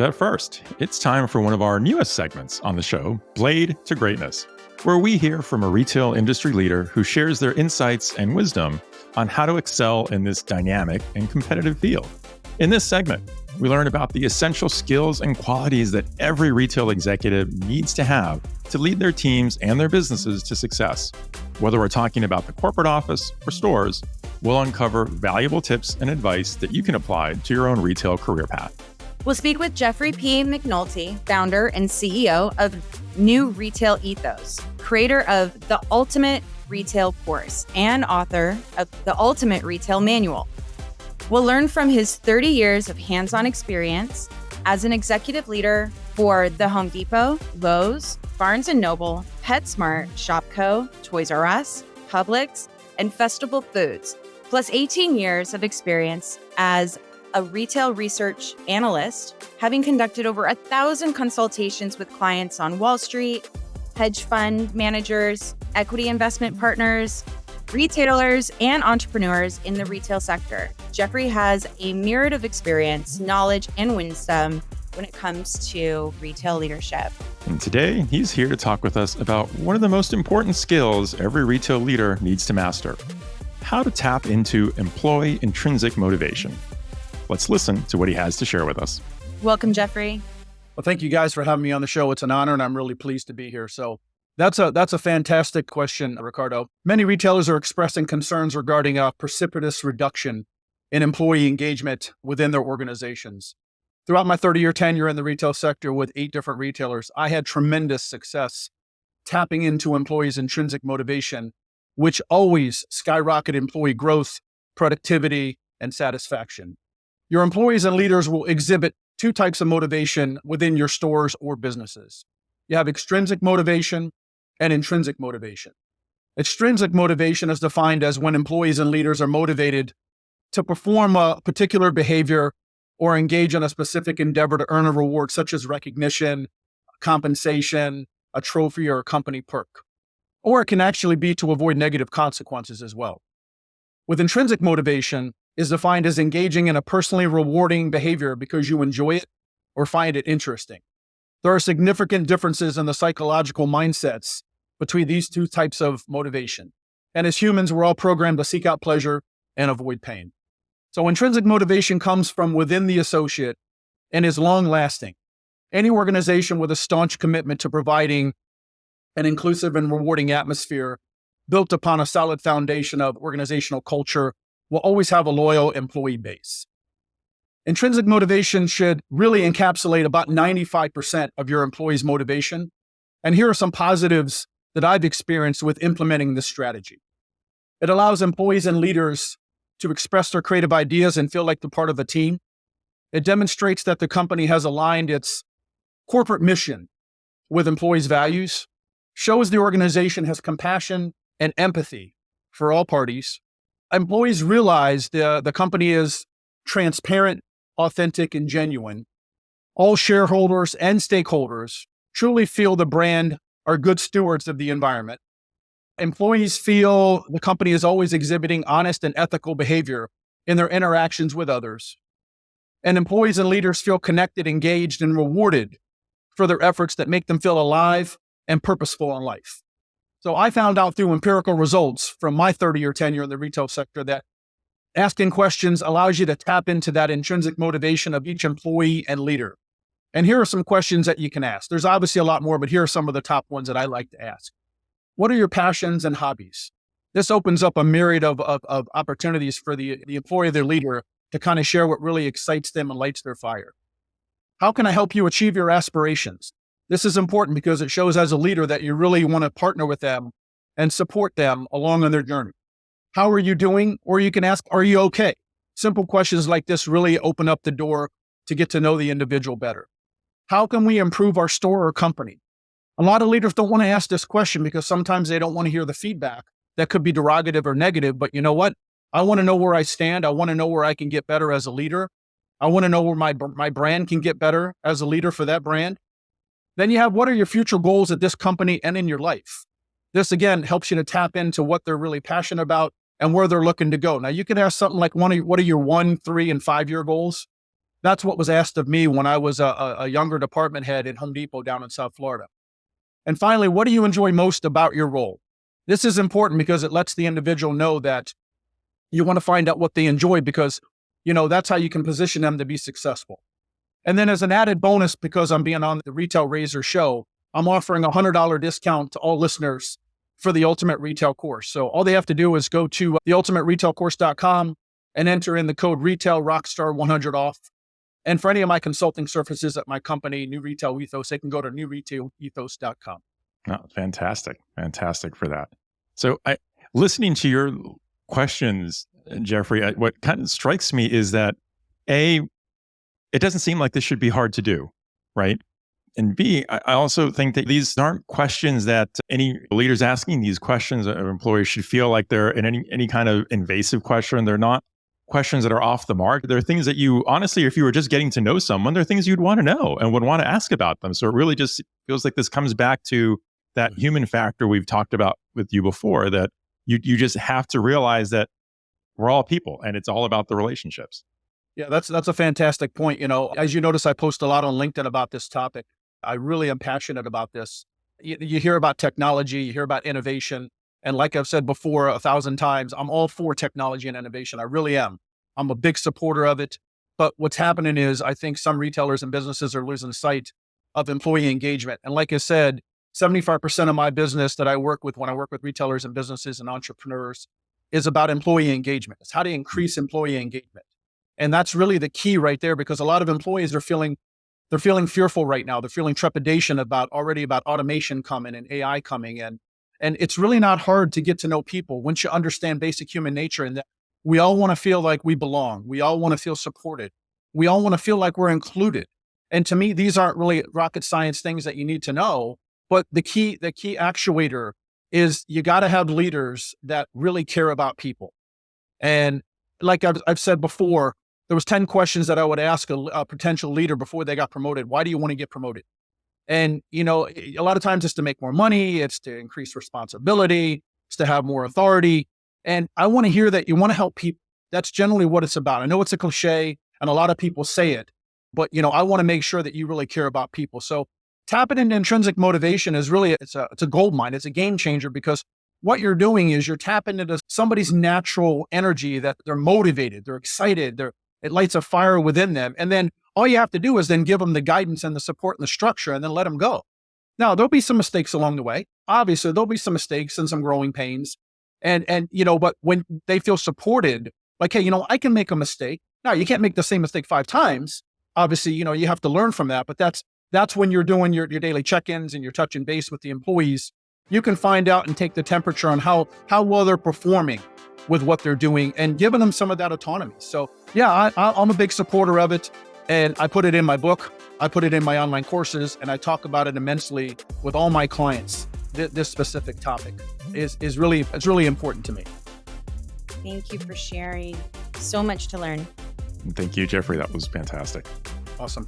But first, it's time for one of our newest segments on the show, Blade to Greatness, where we hear from a retail industry leader who shares their insights and wisdom on how to excel in this dynamic and competitive field. In this segment, we learn about the essential skills and qualities that every retail executive needs to have to lead their teams and their businesses to success. Whether we're talking about the corporate office or stores, we'll uncover valuable tips and advice that you can apply to your own retail career path. We'll speak with Jeffrey P. McNulty, founder and CEO of New Retail Ethos, creator of The Ultimate Retail Course, and author of The Ultimate Retail Manual. We'll learn from his 30 years of hands-on experience as an executive leader for the Home Depot, Lowe's, Barnes & Noble, PetSmart, Shopko, Toys R Us, Publix, and Festival Foods, plus 18 years of experience as a retail research analyst, having conducted over 1,000 consultations with clients on Wall Street, hedge fund managers, equity investment partners, retailers, and entrepreneurs in the retail sector. Jeffrey has a myriad of experience, knowledge, and wisdom when it comes to retail leadership. And today, he's here to talk with us about one of the most important skills every retail leader needs to master: how to tap into employee intrinsic motivation. Let's listen to what he has to share with us. Welcome, Jeffrey. Well, thank you guys for having me on the show. It's an honor, and I'm really pleased to be here. So that's a fantastic question, Ricardo. Many retailers are expressing concerns regarding a precipitous reduction in employee engagement within their organizations. Throughout my 30-year tenure in the retail sector with 8 different retailers, I had tremendous success tapping into employees' intrinsic motivation, which always skyrocket employee growth, productivity, and satisfaction. Your employees and leaders will exhibit 2 types of motivation within your stores or businesses. You have extrinsic motivation and intrinsic motivation. Extrinsic motivation is defined as when employees and leaders are motivated to perform a particular behavior or engage in a specific endeavor to earn a reward, such as recognition, compensation, a trophy, or a company perk. Or it can actually be to avoid negative consequences as well. With intrinsic motivation is defined as engaging in a personally rewarding behavior because you enjoy it or find it interesting. There are significant differences in the psychological mindsets between these 2 types of motivation. And as humans, we're all programmed to seek out pleasure and avoid pain. So intrinsic motivation comes from within the associate and is long-lasting. Any organization with a staunch commitment to providing an inclusive and rewarding atmosphere built upon a solid foundation of organizational culture will always have a loyal employee base. Intrinsic motivation should really encapsulate about 95% of your employees' motivation. And here are some positives that I've experienced with implementing this strategy. It allows employees and leaders to express their creative ideas and feel like they're part of a team. It demonstrates that the company has aligned its corporate mission with employees' values, shows the organization has compassion and empathy for all parties. Employees realize the company is transparent, authentic, and genuine. All shareholders and stakeholders truly feel the brand are good stewards of the environment. Employees feel the company is always exhibiting honest and ethical behavior in their interactions with others. And employees and leaders feel connected, engaged, and rewarded for their efforts that make them feel alive and purposeful in life. So I found out through empirical results from my 30-year tenure in the retail sector that asking questions allows you to tap into that intrinsic motivation of each employee and leader. And here are some questions that you can ask. There's obviously a lot more, but here are some of the top ones that I like to ask. What are your passions and hobbies? This opens up a myriad of opportunities for the employee or their leader to kind of share what really excites them and lights their fire. How can I help you achieve your aspirations? This is important because it shows as a leader that you really want to partner with them and support them along on their journey. How are you doing? Or you can ask, are you okay? Simple questions like this really open up the door to get to know the individual better. How can we improve our store or company? A lot of leaders don't want to ask this question because sometimes they don't want to hear the feedback that could be derogative or negative. But you know what? I want to know where I stand. I want to know where I can get better as a leader. I want to know where my brand can get better as a leader for that brand. Then you have, what are your future goals at this company and in your life? This, again, helps you to tap into what they're really passionate about and where they're looking to go. Now, you can ask something like, what are your 1, 3, and 5-year goals? That's what was asked of me when I was a younger department head in Home Depot down in South Florida. And finally, what do you enjoy most about your role? This is important because it lets the individual know that you want to find out what they enjoy, because, that's how you can position them to be successful. And then as an added bonus, because I'm being on the Retail Razor show, I'm offering a $100 discount to all listeners for the Ultimate Retail Course. So all they have to do is go to theultimateretailcourse.com and enter in the code RetailRockstar100 off. And for any of my consulting services at my company, New Retail Ethos, they can go to newretailethos.com. Oh, fantastic. Fantastic for that. So listening to your questions, Jeffrey, what kind of strikes me is that it doesn't seem like this should be hard to do, right? And B, I also think that these aren't questions that any leaders asking these questions of employees should feel like they're in any kind of invasive question. They're not questions that are off the mark. They're things that you, honestly, if you were just getting to know someone, they're things you'd want to know and would want to ask about them. So it really just feels like this comes back to that human factor we've talked about with you before, that you just have to realize that we're all people and it's all about the relationships. Yeah, that's a fantastic point. As you notice, I post a lot on LinkedIn about this topic. I really am passionate about this. You hear about technology, you hear about innovation. And like I've said before 1,000 times, I'm all for technology and innovation. I really am. I'm a big supporter of it. But what's happening is I think some retailers and businesses are losing sight of employee engagement. And like I said, 75% of my business that I work with when I work with retailers and businesses and entrepreneurs is about employee engagement. It's how to increase employee engagement. And that's really the key right there, because a lot of employees are feeling fearful right now. They're feeling trepidation about automation coming and AI coming in. And it's really not hard to get to know people once you understand basic human nature, and that we all want to feel like we belong. We all want to feel supported. We all want to feel like we're included. And to me, these aren't really rocket science things that you need to know. But the key actuator is you got to have leaders that really care about people. And like I've said before, there was 10 questions that I would ask a potential leader before they got promoted. Why do you want to get promoted? And, a lot of times it's to make more money. It's to increase responsibility. It's to have more authority. And I want to hear that you want to help people. That's generally what it's about. I know it's a cliche and a lot of people say it, but, I want to make sure that you really care about people. So tapping into intrinsic motivation is really, it's a gold mine. It's a game changer, because what you're doing is you're tapping into somebody's natural energy, that they're motivated, they're excited, it lights a fire within them. And then all you have to do is then give them the guidance and the support and the structure, and then let them go. Now, there'll be some mistakes along the way. Obviously, there'll be some mistakes and some growing pains. And but when they feel supported, like, hey, I can make a mistake. Now, you can't make the same mistake 5 times. Obviously, you have to learn from that. But that's when you're doing your daily check-ins and you're touching base with the employees. You can find out and take the temperature on how well they're performing with what they're doing, and giving them some of that autonomy. So yeah, I'm a big supporter of it, and I put it in my book, I put it in my online courses, and I talk about it immensely with all my clients. This specific topic is really important to me. Thank you for sharing. So much to learn. Thank you, Jeffrey. That was fantastic. Awesome.